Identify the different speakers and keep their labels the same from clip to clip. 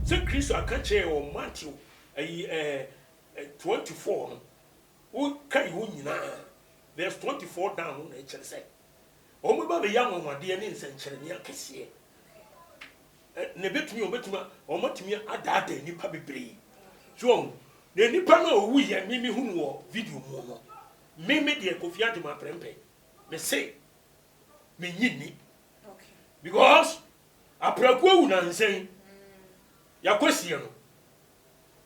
Speaker 1: So Chris Akache or Matthew 24. Who can you now? There's 24 down, nature say. Oh, my baby, young one, dear Nins and Chernia Cassia. Nebet me or Betuma or Matimia Adade, Nipa Bibri. John, the Nipano, we and Mimi who video mono. Mimi dear Kofiat to my prempe. Me say, me yini. Because a prequel and saying, ya question.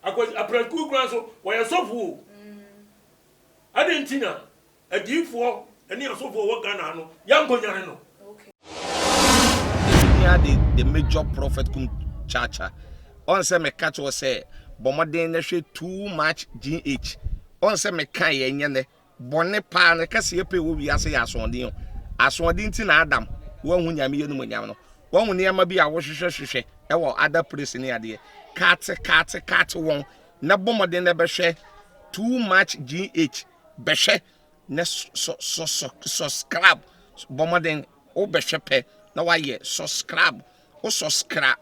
Speaker 1: A prequel grasso, why a soft wool. I didn't know. A deep for any of what Ghana, young Gonyano.
Speaker 2: The major prophet kum chacha. On se me catch was say, Bomaden too much GH. On se me kan yene, bonne pan, Cassia pay will be as a aswandin. Aswandin tin Adam, one who yami no munyano. One who near be a washer, or other place in the idea. Cat one. Na Bomaden never share too much GH. Beshe ne so scrap Bomaden o beshe pe na wa ye so scrap o so scrap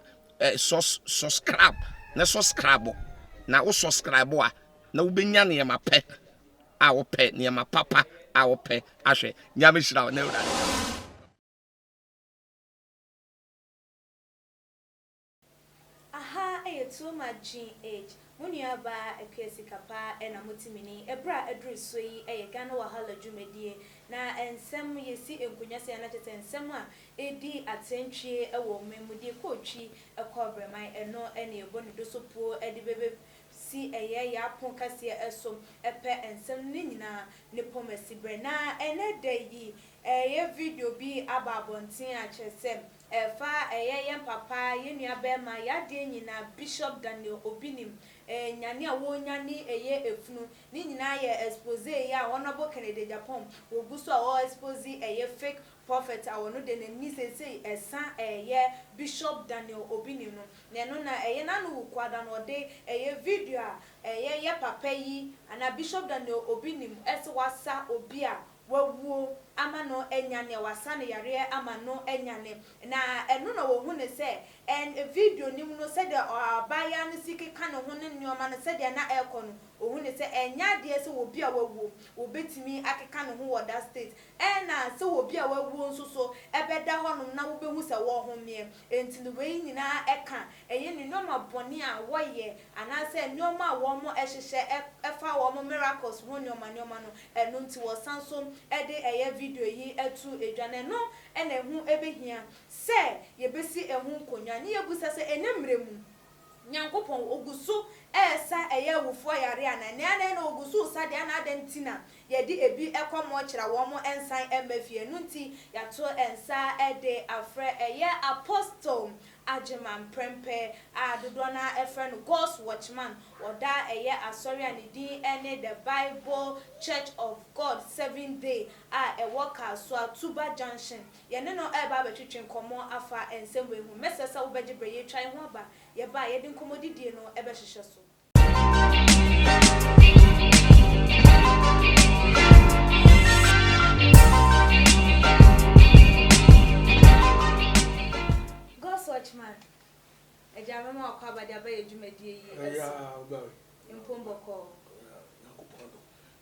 Speaker 2: so scrap na so scrap na o so scrap a na wo benya ne ma pe a wo pe ne ma papa a wo pe ahwe nya me shira na wura
Speaker 3: aha too much GH Munyaba ekwesi kapa na mutimini ebra adruso yi Ghana wahala dwumedie na ensem yesi enkunya se na tete ensem a edi atentwie ewo memudie kootwi ekobreman eno ene ebonu dosopo edi bebe si ya pon kase esom epe ensem ni nyina ne pomasi bre na ene dayi video bi ababontin a chesem efa yem papa yenua bema yade nyina Bishop Daniel Obinim nyane a wonyane efunu ni nyina ye expose ya honorable Kennedy Japan oguso a o expose fake prophet a wono de nani sese esa Bishop Daniel Obinim no neno na na no kwada no de video a ye papa yi ana Bishop Daniel Obinim ese wasa obi a wawu amano enyane wasane yare amano enyane na eno na wo hu ne se en video nim no se de abaya ne siki ka ne ho ne nyoma ne se de na ekono o hu ne se enya de se wo bi a wawu obetimi akeka ne ho wo that state na se wo bi a wawu nso so ebeda ho no na wo be hu se wo ho me enti ne we nyina eka eye ne nyoma bone a wo ye ana se nyoma wo mo ehhehye efa wo mo miracles ho nyoma no eno nti wo sanso ede video yi etu edwane no ene hu ebehia se yebesi ehu konwa ne yebusa se enemremu nyankopon ogusu esa wufo yare ana ne na ogusu sa de ana adentina yedi ebi ekomo kira wo mo ensan emafie nunti yato ensa ede afre apostle Ajeman Prempe Adodona Efren God's Watchman Oda Asori and the ene the Bible Church of God 7th day worker so Tuba Junction yene no eba betwetwen komo afa ensemwe hu mesesa wo beje breye twan ho ba ye ba ye din komodidie no ebe hwehwe so Watchman ejame ma kwa ba dia ba edwumadie yi impomboko
Speaker 1: nakupondo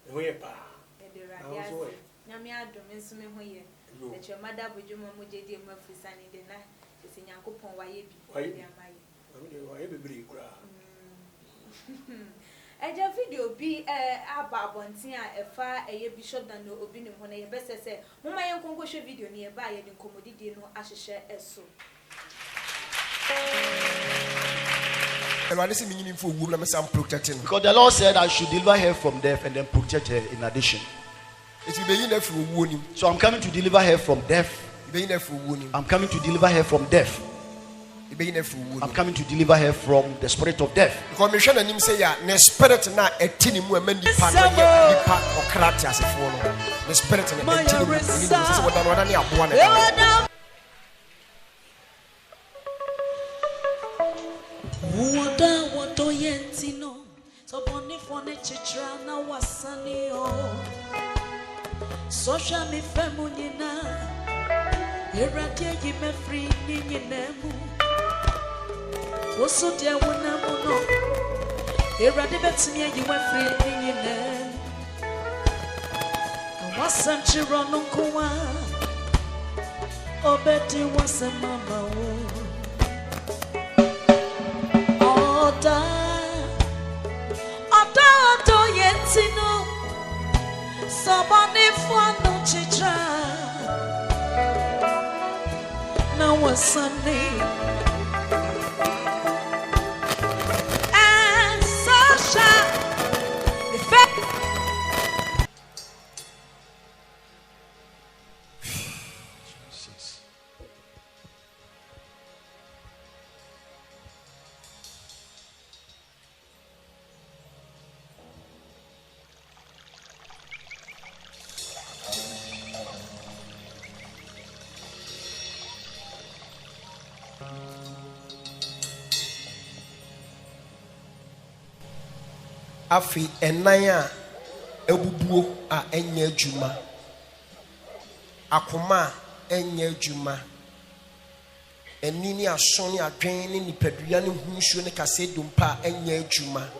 Speaker 1: ehoye pa
Speaker 3: edera yase nyame adom nsume hoye eche mada bodwuma mujedi mafisani de na ese nyankopon waye bi amaye
Speaker 1: waye bebere kura
Speaker 3: eja video bi ababontin a efa Bishop Daniel Obinim ho na ye besese moma ye nkonko hwe video ne ye ba ye de komodidie no ahyehye eso
Speaker 4: because
Speaker 5: the Lord said I should deliver her from death and then protect her in addition. So I'm coming to deliver her from death. I'm coming to deliver her from death. I'm coming to deliver her from the spirit of death.
Speaker 6: Wato yentino so boni fone chichra na wasani o social mi femunina eratie yi me free ni nyinemu also dear one no. Here are the bets me you were free in there. I was sent to run on Kuwa. Oh, Betty was a mama. Oh, da, yetino. Somebody for no chitra. Now was Sunday. And Sasha.
Speaker 5: Afi enaya ebubuo a enye adwuma akoma enye adwuma enini aso ne adwen ne nipadua ne hunsuo ne kase dompa enye adwuma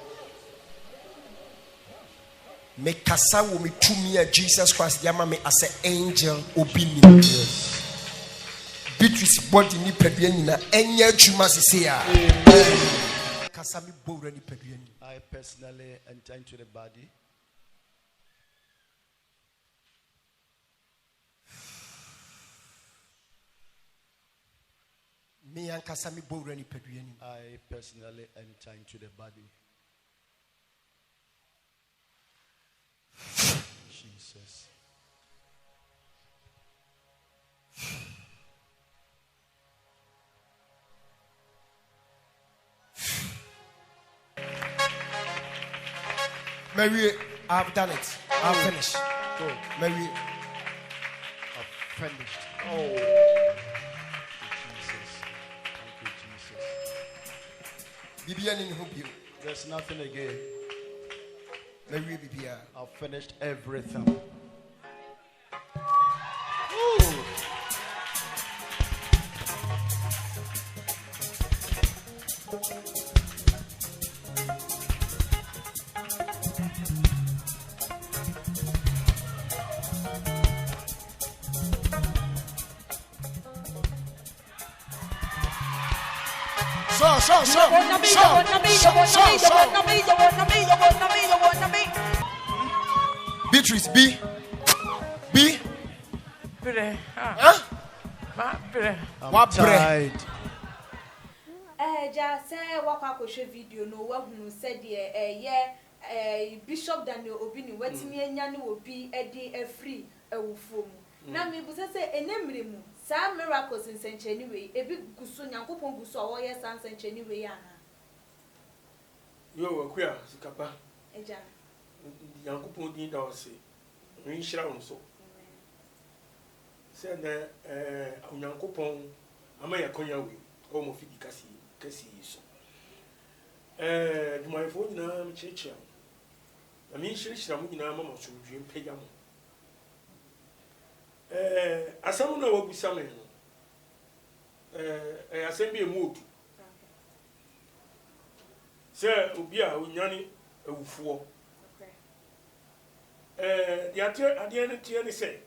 Speaker 5: me kasa wo me tumi a Jesus Christ yama me as an angel obini Beatrice body nipadua nyina enye adwuma sese a kasa me bowra nipadua ni.
Speaker 4: I personally enter into the body.
Speaker 5: Me ankasa me bowra nipadua ni.
Speaker 4: I personally enter into the body. Jesus.
Speaker 5: Mary, I've done it. I've finished.
Speaker 4: Go.
Speaker 5: Mary,
Speaker 4: I've finished. Oh. Thank you, Jesus. There's nothing again.
Speaker 5: Mary, Bibia.
Speaker 4: I've finished everything.
Speaker 5: Beatrice, B.
Speaker 4: I'm tired.
Speaker 3: Just say walk video no wahunu said Bishop Daniel Obini wetimi anya ne obi edi afri awufo mu na me bu say enemre mu sa miracles nsencheni we ebi guso nyankopon guso a wo ye san nsencheni we ana
Speaker 1: yo akua sikapa
Speaker 3: eja
Speaker 1: nyankopon din da ose nhyira won so se na nyankopon ama yakonya we o mo fidi kasi so dumayefo nyina mchechia na mi nhyira mu nyina mama so dwe mpagya mo asamu na wabusa me no asem bi emu otu se obi a onyane awufuo the ade ne tie ne se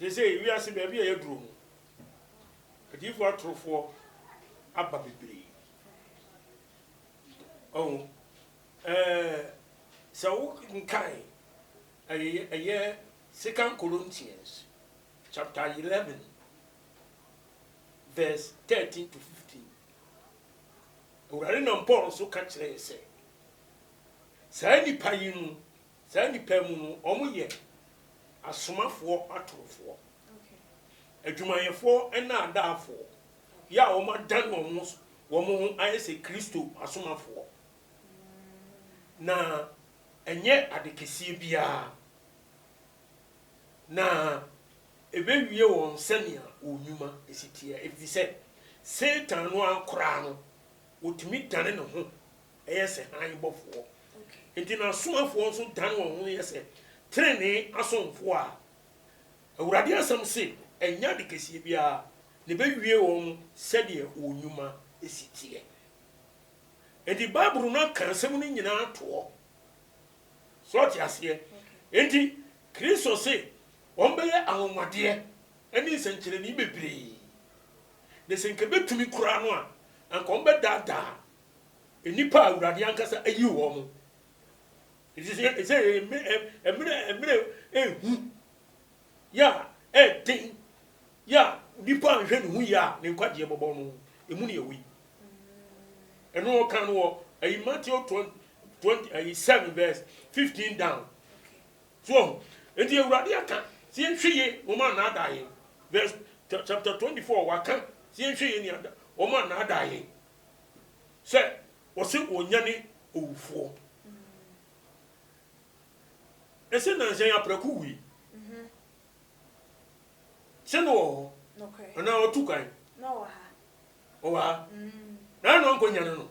Speaker 1: wi ase be bia yaduro mu adifo atrofo aba bebre oh so nkai aye 2 Corinthians chapter 11 verse 13 to 15 urare no Paul so ka kire se sa nipa yin sa nipa mu omo ye asomafo atrofo adwumayefo na adafo ya o ma dan wo mo ayese Kristo asomafo na enye adekesi bia na ebewie won sania onyuma esitia efi se Satan no ankora no otimi dane ne ho eyese han bofo enti na asomafo so dan won ho yese trene asomfo a awurade asam se enya adekesi bia ne bewie won sede onyuma esitie enti Bible no kan asɛm no nyinaa to so ti ase enti Kristo se ombeye ahomade ani senkyereni bebree de senke betumi kura no a anka ombedada enipa awurade ankasa ayi wo mo say emre ehu ya din ya nipa anhwe ne hu ya ne nkwaje bobo no emu ne yewi eno kan wo Matthew 27 verse 15 down so enti awurade aka si enhweye wo ma na adaye verse chapter 24 waka si enhweye ni ada wo ma na adaye say wo se onyane owufo ese na nse apraku wi se no okay na otukan
Speaker 3: no
Speaker 1: wa na no nko nyane no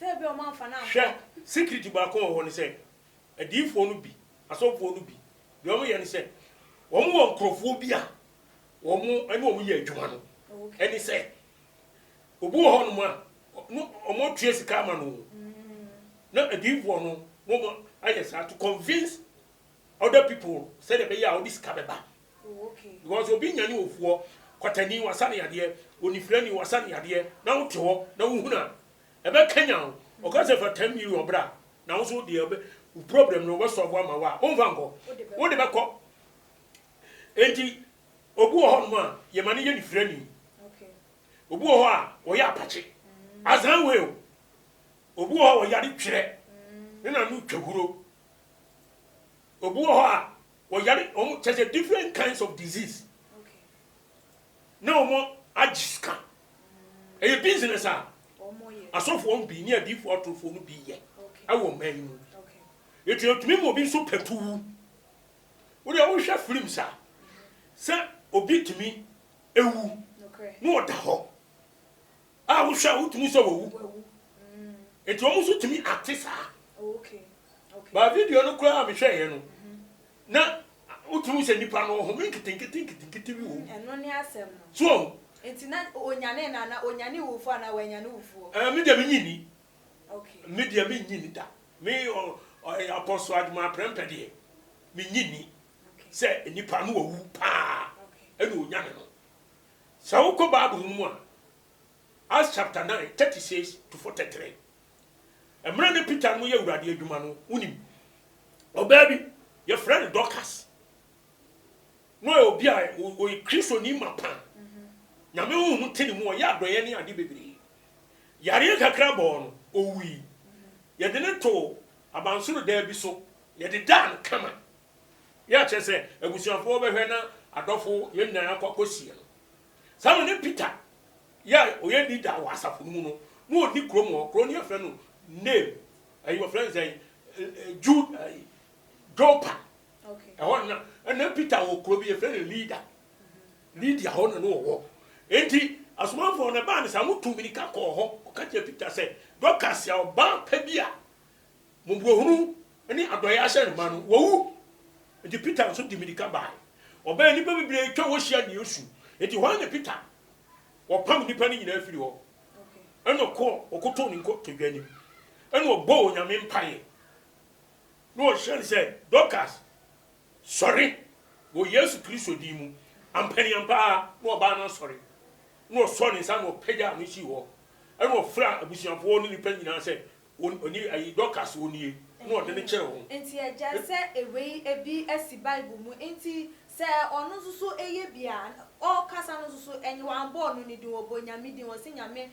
Speaker 3: se be o man fa na
Speaker 1: hwe secret ba ko ho ne se adifo no bi asofo no bi de o mo ye ne se o mo won krofo bi a o mo ani o mo ye adwuma no eni se obu ho no mo a o mo tue sika ma no na adifo no mo ayesa to convince other people say they be all this kabeba
Speaker 3: okay
Speaker 1: because obi nyane ofuo kwatani wasane yade onifrani wasane yade na wote ho na wo huna ebe kenya o ka se for 10 million bra na wo so de problem no we solve ama wa o mva nko wo de be ko enti obu ho no a ye mane ye nifrani
Speaker 3: okay
Speaker 1: obu ho a wo ya apache azan we obu ho wo yare twere na nu twahuro obu ho a wo yare there's a different kinds of disease
Speaker 3: okay
Speaker 1: no more ajiska e business a
Speaker 3: omo ye
Speaker 1: asofo on bi ni adifo atofo no bi ye awo man mu
Speaker 3: okay
Speaker 1: etu otumi mo bi so petu wo de wo hwa film sa sa obi tumi ewu
Speaker 3: okay
Speaker 1: no oda ho a wo hwa wo tumi so wo etu o mo so tumi actisa
Speaker 3: okay okay
Speaker 1: ba video no kura me hwe ye no na utumi se nipa no ho menketinketi bi wo
Speaker 3: eno ne asem no
Speaker 1: so
Speaker 3: enti na onyane na onyane wufo na wanyane wufo
Speaker 1: me de me nyini
Speaker 3: okay
Speaker 1: me de me nyini da me apostle adma prempede me nyini se nipa no wu pa ene onyane no sa wo ko Bible mu a Acts chapter 9 36 to 43 emre ne Peter no ye awurade adwuma no unim obabi your friend Dorcas no obi a o Kristo ni mapa na me hu muteni mu ya adoye ni ade bebre yare kakra bo no owi ye de ne to abansoro da bi so ye de dan kama ya chese abusuafo behwe na adofo ye nnan akokosie no samu ne Peter ya oye ni da wasafo mu no no oni kromo kro ne afre no name your friends say Jude Jopa
Speaker 3: okay
Speaker 1: na Peter wo kro bi e friend leader ho no wo enti asomafo na ba ne sa mutu mirika ko ho ka che Peter say Dorcas ya ba pa bia mumbuhunu ani adoye ahye ne ma no wo enti Peter so di mirika ba oba ni ba bibire twa wo hia ne Yesu enti ho na Peter wo pam nipa ni nyina afiri ho okay eno ko okoto ni nko todwani eno bo onyame mpaye no shall say Dorcas sorry go Yesu Kristo di mu ampani ampa no ba na sorry no sorry sa no pega no shi wo eno fra abusuafo no nipa nyina say oni ayi Dorcas oni no de ne kire ho
Speaker 3: enti eja se ewe ebi esi Bible mu enti se onu susu eye bia o kasa no susu enyi wan bo no ni di wo nyame di wo se nyame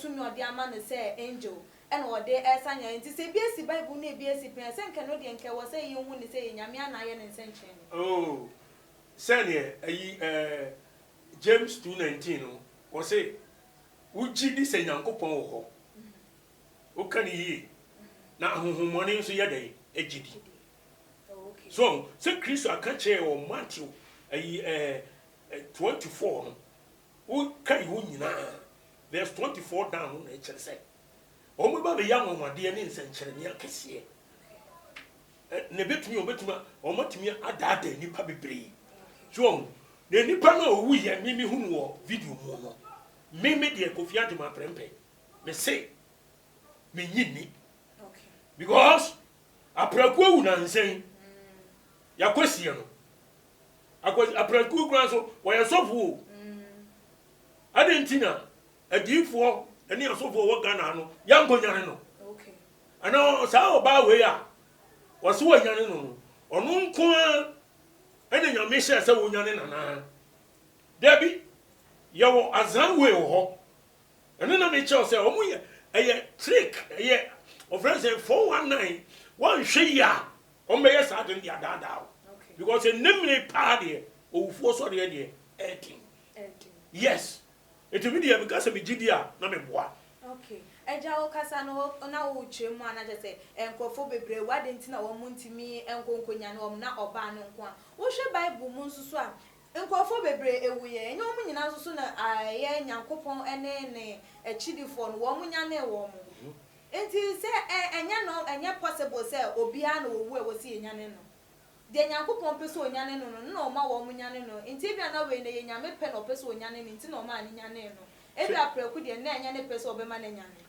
Speaker 3: tumi ode ama no se angel ena ode esanya enti se bi esi Bible na ebi esi pen se nke no de nke wo se ye hu ni se nyame anaye ne nsenchen
Speaker 1: oh sene ayi James 2:19 no wo se uji di se nyankopon wo ho o kan yi na ahohomoni nso ye dai ejidi
Speaker 3: okay
Speaker 1: so se Kristo aka che o Matthew ayi 24 no o kai ho nyina verse 24 down na chere se o mo ba be ya nwomade ne nsenchere ne akese ne betumi o matumi adada nipa bebre so ne nipa na owu ye mimi hunu wo video mu no me de Kofi Ade ma prempe me say me nyini
Speaker 3: Okay.
Speaker 1: because apraku wu na nsen yakosie no apraku kura so wo yesofu adentina adifo ene yesofu wo Ghana no yankonyane no
Speaker 3: Okay.
Speaker 1: ana sa oba we a wo so wanyane no ono nko a ene nyame hye se wo nyane nana debi yawo azan we ho ene na me che se omu ye eye trick eye of friends 419 one hwe ya o me yes adin dia dada
Speaker 3: Okay.
Speaker 1: because a name pa de owufo so de de 18 yes it be there because of gidia na me boa
Speaker 3: Okay. Eja wo kasa no na wo twemu ana je se enkofo bebre wade ntina wo muntimi enkonkonya no na oba no nko a wo hwe bible mu nsusu a enkofo bebre ewuye enye wo nyina nsusu na aye nyankopon ene ne echidifo no wo munya na wo mu enti se enya no enya possible se obia na owu e wo si enya ne no de nyankopon pese onyane no no na o ma wo munya ne no enti bia na we ne ye nyame pe no pese onyane ne enti na o ma anya ne no ebi apreku de na enya ne pese obema na enya ne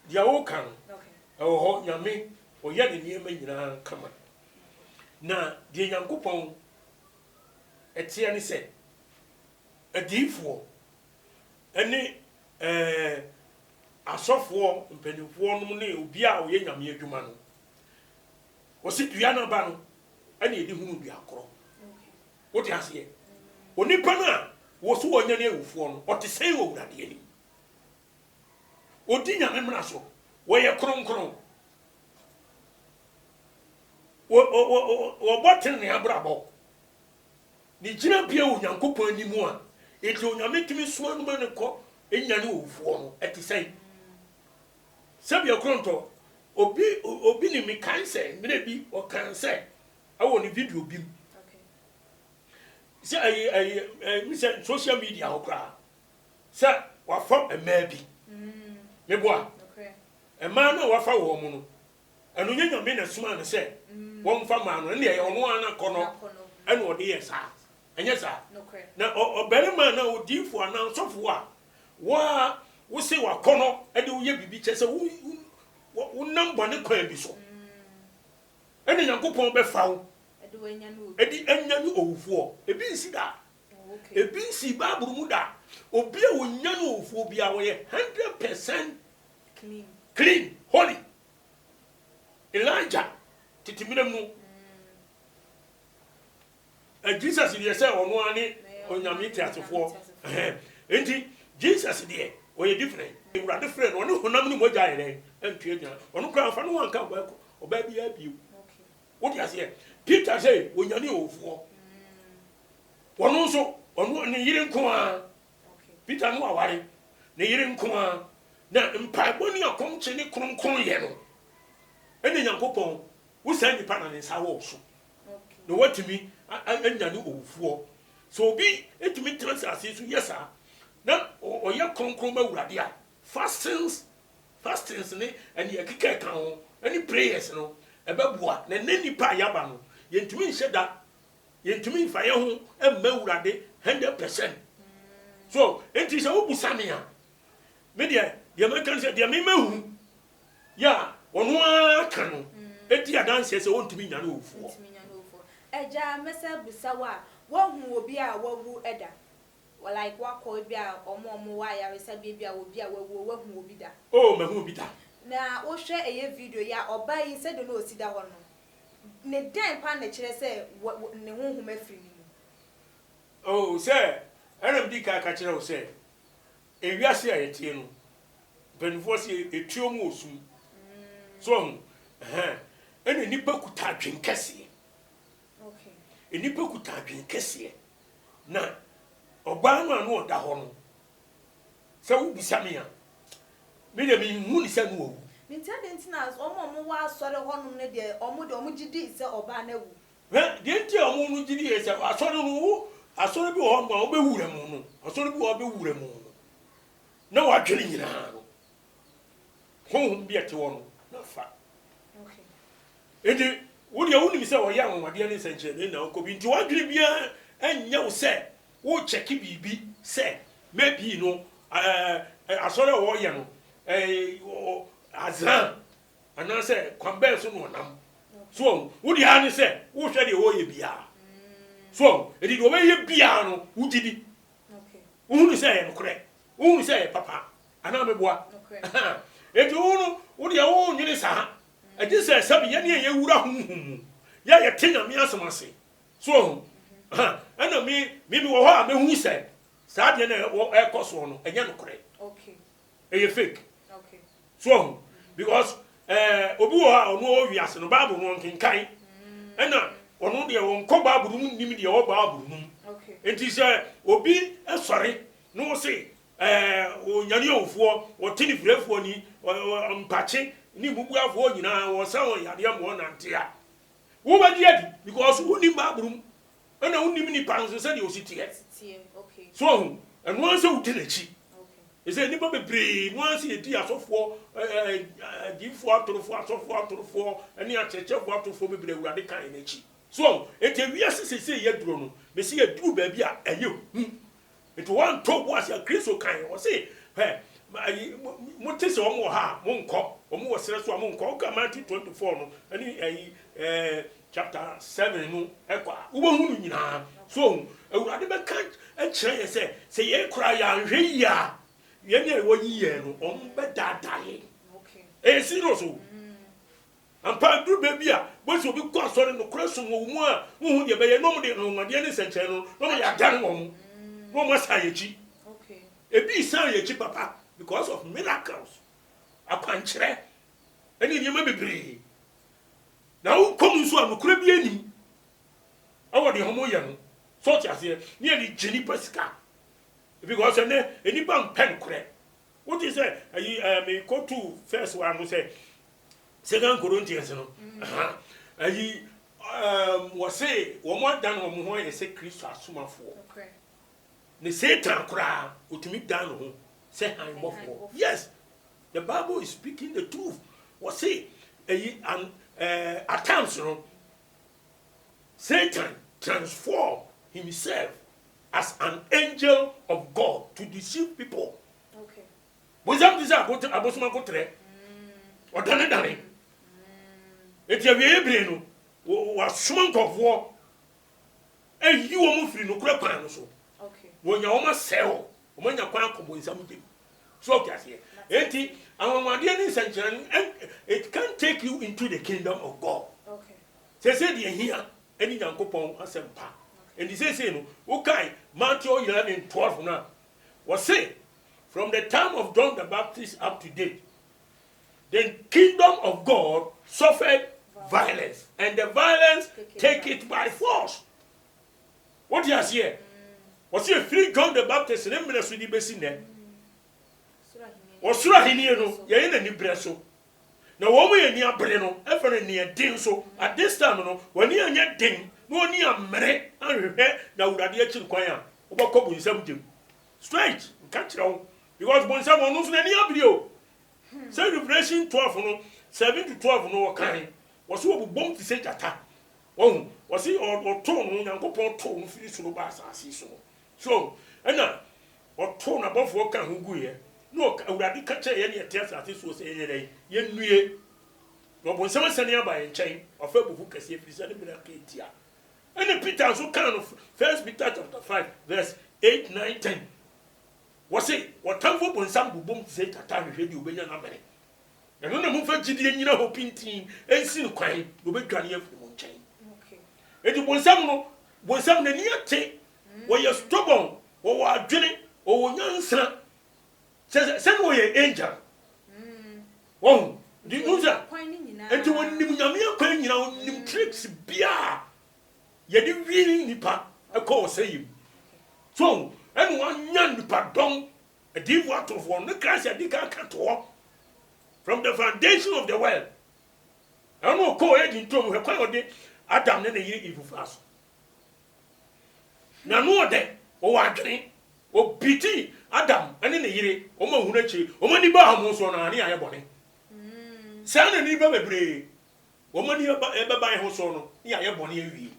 Speaker 1: dia wo kan
Speaker 3: okay
Speaker 1: ho nyame o ye ne niema nyina kama na de nyankopon etia ne se adifo ene asofo mpanifo no ne obi a o ye nyame adwuma no o si dua na ba no ene edi hunu dua akoro
Speaker 3: okay
Speaker 1: o ti ase onipa na wo so wonya ne ewufo no o te sei wo wurade ani odi nyame mra so wo ye kronkron wo botin ne abrabo ni gina bia wo nyankopon animu a eti onyame timi so anu ma ne ko enya ne ewufo no eti sei sabia kronto obi ni mi kanse mire bi o kanse awo ni video bi
Speaker 3: okay
Speaker 1: se mi se social media okra se wa fam emabi me boa
Speaker 3: okay
Speaker 1: ema na wa fa wo mu no anu nyanya me na suma na se wo mfa ma no ne ye ono ana kono ene ode ye sa enye sa
Speaker 3: okay
Speaker 1: na oberema na odifo ana sofo a wo se wa kono ede wo ye bibi che se wo namba ne kwan bi so ene nyankopon be fa wo
Speaker 3: ede wo enya no
Speaker 1: edi enya no owufo ebi nsi da
Speaker 3: okay
Speaker 1: ebi nsi baburu mu da obi a wonya no owufo bi a wo ye 100% clean holy Elijah titimire mu Jesus dey say ono ani onyame tiasefo enti Jesus dey o ye different ewura different ono honam ni moja yere entue nya ono kra fa no wanka ba ko oba bi abiu
Speaker 3: okay
Speaker 1: what you say Peter say onyane owufo wono so ono ni yire nko a
Speaker 3: okay
Speaker 1: Peter no aware ni yire nko a na mpaebo ni akomche ni kronkron ye no ene nyankopon wo san nipa na ne nsa wo so
Speaker 3: okay
Speaker 1: no watimi anya ne owufo so obi etimi transase so yesa na oye kronkron ma wurade a fastings ne ene yakika kan ho ene prayers no ebebua na ne nipa yaba no yentimi nheda yentimi mfa ye ho emma wurade 100% so enti se wo busame a me de American say de me mahu ya ono aka no eti adanse se wontimi nya no ofuo
Speaker 3: eja mesa busawa wo hu obi a wawu eda like wako bi a omo wa ya resa bi a obi a wawu wo hu obi da
Speaker 1: oh mahu obi da
Speaker 3: na wo hwe eye video ya oba yi se do no osida ho no ne den pa na kire se ne honhom afiri ni
Speaker 1: oh say anam di ka kire o say ewiase a yetie no benfo se etuo mu osum so ene nipa kuta adwen kese
Speaker 3: okay
Speaker 1: enipa kuta adwen kese na oba no anu oda ho no se wo bisame a me de mi hu ni se no wo
Speaker 3: mi tade ntina omo wa asore ho no ne de omo gidi se oba na wu
Speaker 1: de nti omo no gidi se asore no wo asore bi ho no obe wure mu no asore bi obe wure mu no na wa dwene nyina no honhom bi ate wo no na fa
Speaker 3: okay
Speaker 1: edi wo de wo ni se wo ya anwade ne senche ne na okobi nti wa dwene bia anya wo se wo check bibi say maybe no asore wo ye no azan ana say kwambe so no nam so wo di ha ni say wo hwe de wo ye bia so e di do be ye bia no wo gidi okay wo ni say no kore wo ni say papa ana me boa okay e di wo di wo nyini sa e di say sabi ye ne ye wura hunhum ya ye tenya me asomase so ana me wo ha me hu say sa de na e koso no enya no kore okay e ye fake okay so because obi wo ha ono o wiase no bible no nkenkan ana ono de won ko bible no nim de wo bible no okay enti say obi esore no say o nyane ofo o tini frefo ni mpache ni bubuafo nyina wo sa wo yade am wo nante a wo ba di adi because wo nim bible ana wo nim ni panso say de o sitie okay so and one say wo tinachi is any baby brain once you do asofo gifo atoro any acheche fo atoro be bre urade kan echi so et wiase sese ye duro no me se ye duru ba bi a eyo it one talk was a kristo kan o say mo tese o mo ha mo nko o mo sere so mo nko ka Matthew 24 no any chapter 7 no ekwa wo hunu nyina so urade be kan e kire ye say ye kura ya hwe ya yene wo yiye no ombe dadaye okay serious o ampa duru baby a bo so bi kwa sori no kreso wo mu a wo hu de be ye no mo de no ngade ne senche no no ya dan wo mu no mo sa yechi okay e bi sa yechi papa because of miracles akwankyere eni nyema bebre na wo kom so a no kura bi anim awo de homo ye no so ti ase ni e geni pasika because any bank pen correct. What is that? I go to first one who say Second Corinthians no. Was say one more than one more and say Christ asuma for. Okay. The Satan cry ultimate down home. Say I'm off. Yes. The Bible is speaking the truth. Was say at times no Satan transform himself as an angel of God to deceive people. Okay. Was that this abosoma ko tre? O dane. Eti awie ebre no wa soma nkofo e yi wo mu firi no kura kwan no so. Okay. Wo nya wo ma sell, wo ma nya kwan akobo nsam dem. So okay ase. Eti awamade ni sanchan it can take you into the kingdom of God. Okay. Say the here any Yankopon asempa. And he says, okay, Matthew 11:12 now. Was say, from the time of John the Baptist up to date, the kingdom of God suffered violence, and the violence take it by force. What do you see here? Was he free John the Baptist? And ministry the best in there. Was Surahini no? Ye na ni breso. Now when we ni abre no, ever ni din so. At this time no, when ni anya din. No ni amre anhwe na urade akiri kwan a obakọ bunsam dem straight nka kire because bunsam no so na ni abri o say Revelation 12 no 7 to 12 no kan wo so obubom ti se jata wo si o to no Nyankopon to no firi soro ba asase so ena o to na bofo kan hu guye no urade ka kire ye ne ete asase so se ye nue no bunsam sane aba ye nchen ofa bufu kase firi sane bi na ketia. And Peter so kind of 1 Peter chapter 5 verse 8, 9, 10. Was it what time for when some boom say that time you obey na mere. And no move for GD nyina hoping team and sin kwan we be dwane from chain. Okay. And when some na near take where you stubborn or wa dwene or nyansa says send way angel. Oh, the user. And to when nim nyame kwan nyina nim tricks bia. Yedi really nipa a call say him. So, and one young nipa dong a deep water for no crash a dika cat from the foundation of the world. I don't know, call it into her quality Adam and the year evil fast. Now, no day, or Adri, or BT, Adam, and in the year, or Mahunachi, or Mani Bahamos on any other body. San and Iba Bray, or Mani ever buy her son, yeah, bonny.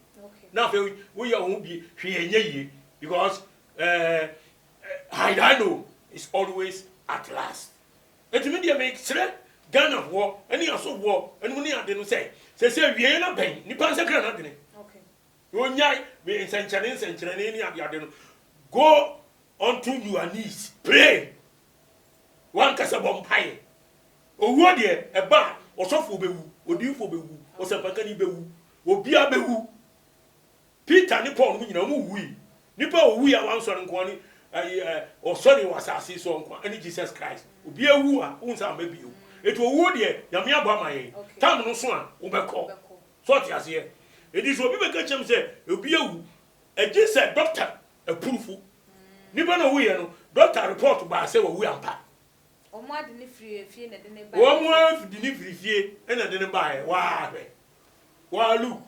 Speaker 1: Now we are won't be here because I know is always at last. Et tu me dis mais c'est Ghana war any also war and money at the say we na ben ni pan secret na dene.
Speaker 3: Okay.
Speaker 1: You nyai we in century ni ade go onto your knees pray. One kasa bompaye. Owo de e ba osofo bewu odinfo bewu osempaka ni bewu obia bewu Peter ni Paul mu nyina mu wui nipa owu ya wan sori nko ni osori wasase so nko ani Jesus Christ obia wu a unsa mabio etu owu de nyame abo amaye tam no so a obekọ so ti ase edi so obi beka chem se obia wu eji se doctor approve nipa no wu ye no doctor report ba se wu ampa
Speaker 3: omo ade ne fie na de ne ba
Speaker 1: omo ade ne fie na de ne ba wa hwe wa look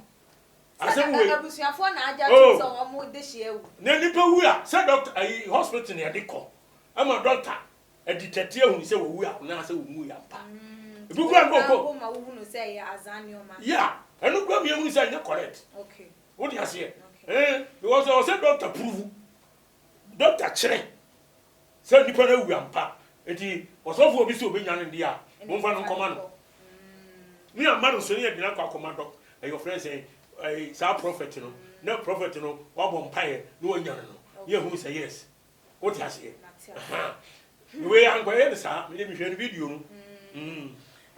Speaker 1: asem we
Speaker 3: abusuafo na aja to so omo de hye ewu
Speaker 1: na nipa wu a se doctor hospital na de ko ama doctor editete ehun se wu a na se wu mu ya pa ebi kwa ngoko
Speaker 3: ma wu no se ya azanioma
Speaker 1: ya enu kwa mi ehun se na correct
Speaker 3: okay
Speaker 1: what you say because I said doctor prove doctor chere se nipa na wu ampa enti osofo obi se obenya ne dia mo fa no koma no mi amaro so ne ya dina kwa koma doc your friend say sa prophet no na prophet no wa bom pae no anya no ye hu say yes what you say we an kwa ye sa me mi hwe video no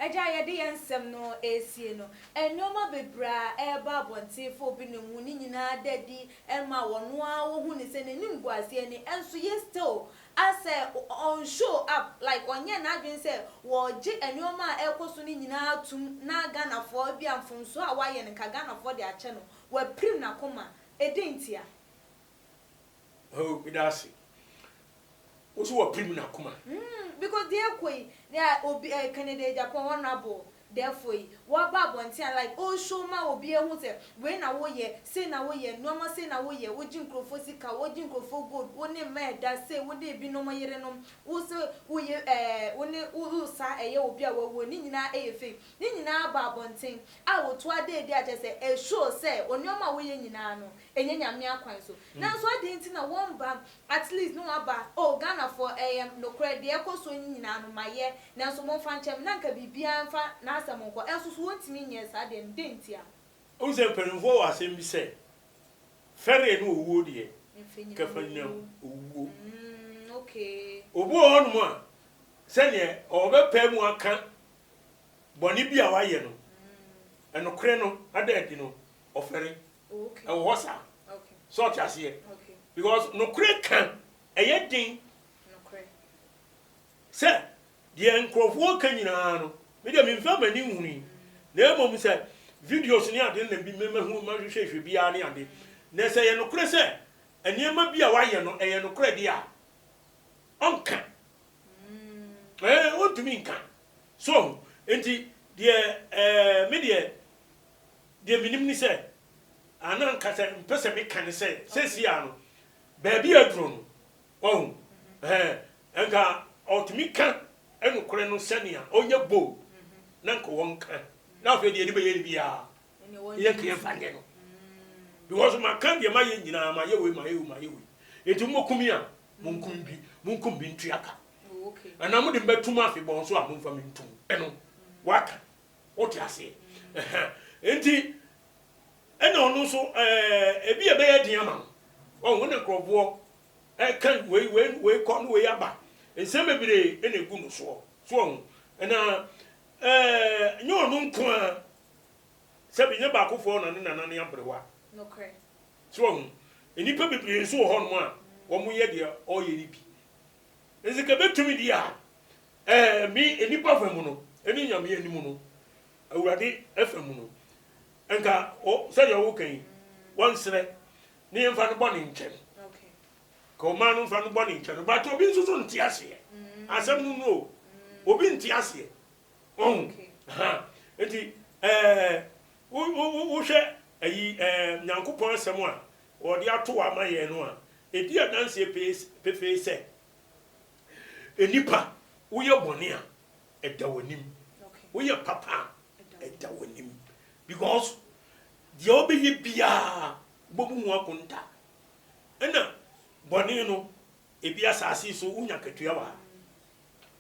Speaker 3: Eja ye de yensem no esie no enoma bebra eba bonte fo bi ne hu ni nyina dadi ema wono a wo hu ni se ne nimguase ni enso ye still ase on show up like onye na adwen se wo ji enoma ekoso ni nyina atum na Ghana fo bia mfonso a waye ne ka Ghana fo de ache no wa prim na koma edintia
Speaker 1: oh idasi oso wa prim na koma
Speaker 3: because they koi there obi Canada Japan honorable therefore what babontia like oh show ma obi ehun se we na wo ye say na wo ye no ma say na wo ye wo jinkrofo sika wo jinkrofo gold wo ne ma da say wo de bi no ma yere no wo se wo ye wo ne wo sa eye obi a wo ni nyina eyefe ni nyina babontin a wo to ade de aje se e show say oni o ma wo ye nyina no enye nyame akwan so na so ade nti na won ba at least no aba oh Ghana for no credit e ko so nyina no maye na so mo fa nchem na nka bibia mfa na asamonko enso so wontimi nye sa de ndentia
Speaker 1: o se penfo wa sem bi se fere no owo de ka fanya owo
Speaker 3: okay
Speaker 1: obo onu mo a se ne obepa mu aka boni bia wa ye no enokre no adadi no ofere
Speaker 3: okay
Speaker 1: e wo sa
Speaker 3: okay
Speaker 1: so ti ase
Speaker 3: okay
Speaker 1: because nokre kan eye din
Speaker 3: nokre
Speaker 1: se de enkrofo kan nyina no me de me mfa mani huni na emom se videos ni ade na bi memehu ma hwehwe bia ne ade na se ye nokre se eniema bia wa ye no eye nokre dia onka otumi nka so enti de me de minim ni se anan ka se mpese me kan se si ano ba bia aduro no oh enka otumi kan enokre no senia onye bo na nko wonka na fe de be ye bia ye ke fanye no because ma kan de ma ye nyina ma ye we enti mo kumi a mo nkum bi ntuaka
Speaker 3: okay
Speaker 1: ana mo de betum afi bon so a mo mfa me ntum eno waka oti ase enti ena onu so ebi e be ye din ama o wona krobo kan we kon we aba ensem bebire ena egu no so ena nye onu nko a sebi nye ba kofo na ne nana ne abrewa
Speaker 3: okay
Speaker 1: so enipa bebire so ho no a wo mo ye de o ye ni bi ezike betumi dia mi enipa famu no eni nyame animu no awurade afamu no enka o se ye wo kan wonsere ne mfa no bone nchen
Speaker 3: okay
Speaker 1: ko ma no mfa no bone nchen ba to bi nsusu nti ase asem no no obi nti ase
Speaker 3: okay
Speaker 1: enti wo hwe ayi nyankopon asem a wo de ato amaye no a edi adanse pefe se enipa wo ye bone a eda wonim
Speaker 3: okay
Speaker 1: wo ye papa eda wonim because the obe ye bia bobu mu akonta ena bɔne no ebi asase so unya ketua wa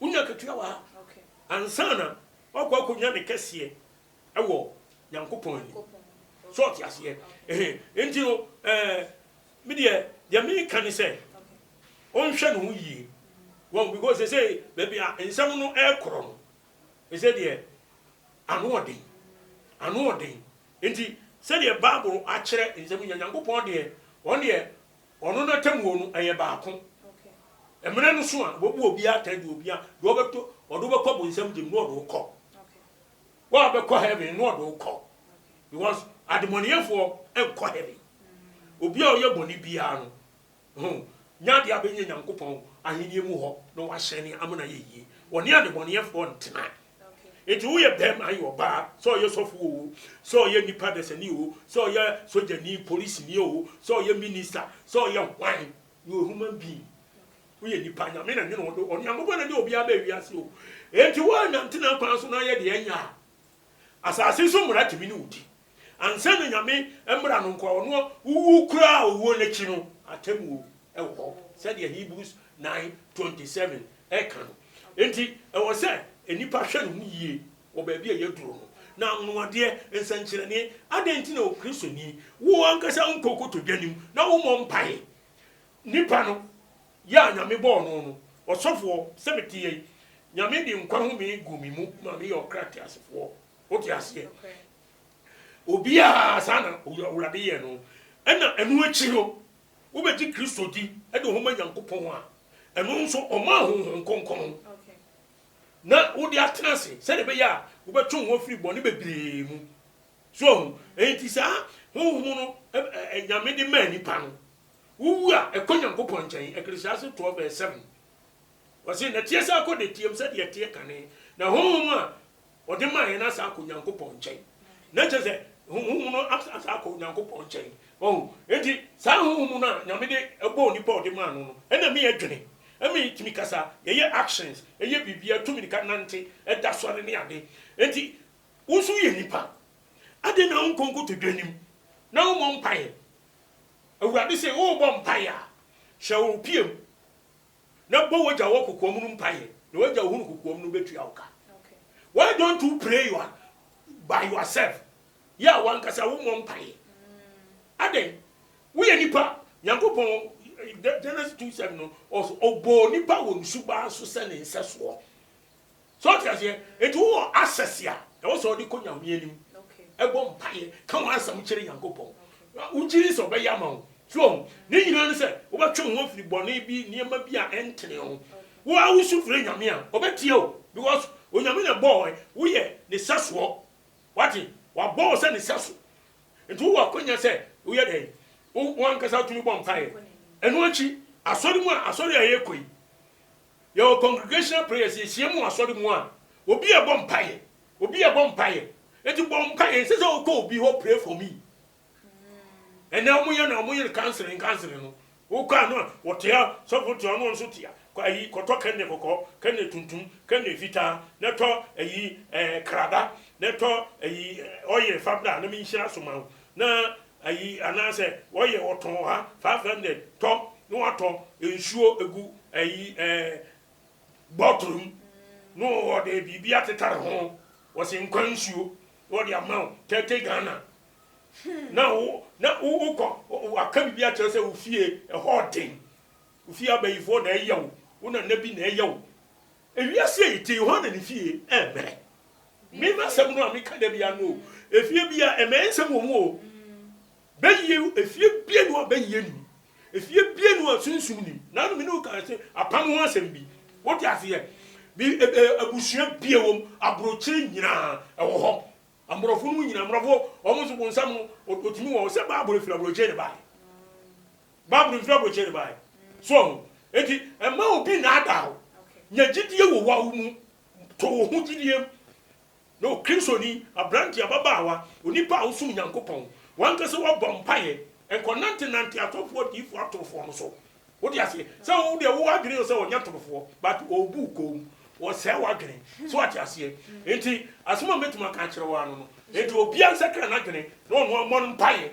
Speaker 3: Okay.
Speaker 1: ansana wakɔ konya ne kɛseɛ ɛwɔ Nyankopɔn ani so ɔte aseɛ enti no me deɛ deɛ meka ne sɛ ɔnhwɛ ne ho yie wɔn because they say baby nsɛm no ɛkorɔ no ɛsɛ deɛ ano ɔden enti sɛdeɛ Bible akyerɛ nsɛm Nyankopɔn deɛ ɔno deɛ ɔno no tam wɔ no ɛyɛ baako emene no so a wobu obi atade obi a do obeto odo bekɔ bo nsɛm dim no ɔdo kɔ wa bekɔ heaven no ɔdo kɔ because ademoniefo ɛnkɔ heaven obi a ɔyɛ bɔne bia no nya de abenye Nyankopɔn ahenie mu hɔ no wa hyɛne amana yeye wɔne ademoniefo ntena eti wo yɛ bɛm ayi ɔba so ɔyɛ sɔfo o so ɔyɛ nipa desani o so ɔyɛ sojani police ni o so ɔyɛ minister so ɔyɛ hwan you a human being we nipa nya me na ne no Onyankopɔn na de obi aba wiase o enti wo na ntena kwan so na yɛ de anya asase so mura timi ne udi ansa na nyame emra no nkwa ono wu kura owo n'echi no atemu ɛwɔ said the Hebrews 9:27 ɛka no enti ɛwɔ sɛ enipa hwɛ no yie wɔ baabi a yɛduro no na nnoade nsankyerɛne adenti na Kristo ni wo ankasa nkoko to dwanim na wo mɔ mpae nipa no ya nyame bɔ no ɔsɔfo sɛbetiye nyame di nkwa ho me gu mi mu ma me yɛ okrate asefo o ti aseɛ obi a sana owurade yɛ no ɛna ɛno akyi no wo be di Kristo di ɛde ho ma Nyankopɔn a ɛno nso ɔma ho konkon na wo di atena se sɛ de be ya wo be tun ho firi bɔne bebree mu so enti sa ho no nyame di ma nipa no wu a Nyankopɔn nkyɛn Ecclesiastes 12:7 wɔse na tie sɛ akɔ de tiem sɛ de tie kane na honhom a ɔde ma yɛ na sa akɔ Nyankopɔn nkyɛn na kyɛ sɛ honhom no asa akɔ Nyankopɔn nkyɛn enti saa honhom no a nyame de ɛbɔ nipa ɔde ma no ɛna me yɛdwene ɛme timi kasa yɛyɛ actions ɛyɛ bibia tumi ka nante ɛda sɔre ne ade enti wo so yɛ nipa ade na nkonko to dwanim na wo mɔ mpae awurade sɛ wo bɔ mpae a hyɛ wo piem na bɔ wagya wɔ kokoam no mpae na wagya wo no kokoam no betua wo ka why don't you pray by yourself ya wan kasa wo mɔ mpae ade wo yɛ nipa Nyankopɔn Genesis 2:7 no obo nipa wɔ nsuba so sɛ ne nsesoɔ so ɔtase etu wo access ya ɛwɔ sɛ ɔde kɔ nyame anim ɛbɔ mpae ka wo asɛm kyerɛ Nyankopɔn wo gyiri sɛ ɔbɛyɛ ama wo so ne nyina ne sɛ wo bɛtwe ho firi bɔne bi niema bi a ɛntene ho wo a wo su firi nyame a ɔbɛtie o because onyame na bɔ wo yɛ ne sesoɔ wati wa bɔ sɛ ne seso etu wo akonya sɛ wo yɛ dɛ wo ankasa tumi bɔ mpae ɛno akyi asɔre mu a asɔre a yɛ kɔi yɛ congregational prayers yɛ mu asɔre mu a obi ɛbɔ mpae eti bɔ mpae sɛ sɛ wo obi ho pray for me ɛna mo yɛ na mo yɛ counseling no wo ka no wɔtea sɔfo tia no nso tia kwa yi kɔtɔ kɛne kɔkɔ kɛne tuntum kɛne fita na tɔ ayi krada na tɔ ayi ɔyɛ fabra na mi nhyira soma na ayi anase wɔyɛ ɔtɔn ha 500 tɔ no atɔ nsuo egu ayi bottle no wɔde bibi atetare ho wɔse nkwa nsuo wɔde amount 30 Ghana na wo kɔ aka bibi akyerɛ sɛ wo fie ɛhɔden wo fie abayifo na ɛyɛ wo na nabi na ɛyɛ wo ewiase yite hɔ na ne fie ɛmɛrɛ me ma sɛm no a me ka da bia no efie bia ɛmɛ nsɛm wɔ mu o bɛyie efie bia no bɛyie ni efie bia no sunsun ni na no me no ka sɛ apam ho asɛm bi wo te aseɛ bi abusua bia wɔ abrokyire nyinaa ɛwɔ hɔ ambrofo no nyina ambrofo omo so bonsam no otimi wo se Bible fira broche ne bai so enti ema obi na ada nya gidie wo wa mu to wo hu gidie no Kristo ni abranti ababawa onipa wo sum Nyankopɔn wan kase wo bɔ mpae enkonante atofo difo atofo no so wo dia se se wo de wo adwene se wo nya tofo but obu kom wo se wo adwene so ati ase enti asoma metuma ka kyerɛ wa no enti obi ansakra na adwene no no mpae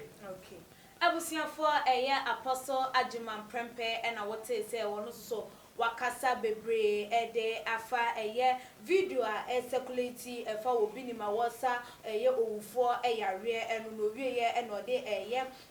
Speaker 3: abusiafo eye Apostle Ajiman Prempe na wote say wono so wakasa bebre ede afa eye video a circulate efa obi ni ma wosa eye owufo eyare enu no wieye eno de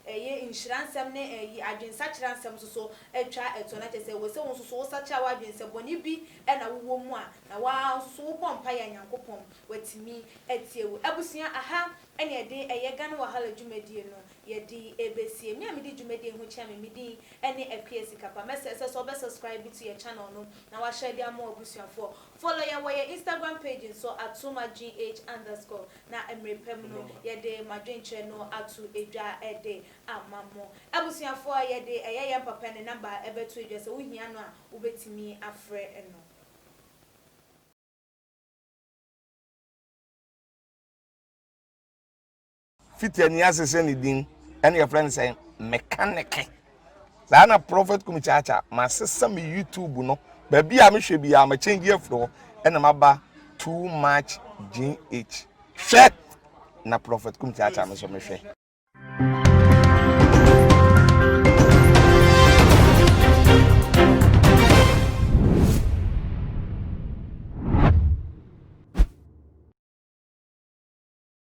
Speaker 3: eye insurance ne adwensa kiransem so etwa etona tese wo se won so wosa cha wa adwense boni bi na wo mu a na wa so wo pompa ya nyankopon watimi etiewu abusia aha ene ede eye Ghana Wahala Dwumadie no yedi ebesie mi amidi dwumadie ho chia me midi ene akwesi kapa message so be subscribe to your channel no na wa share dia more abusuafo follow ya wo Instagram page so @tumagh_ na emrepem no yede madwenche no atu edwa ede amamo abusuafo yede eye papa ne number ebeto edwa se wo hia no a wo betimi afre eno
Speaker 2: fitani asese ni din ene your friend say mechanic na prophet kum chacha ma sesa me YouTube no ba bia me hwe bia ma change afro ene maba too much GH hwe na prophet kum chacha me so me hwe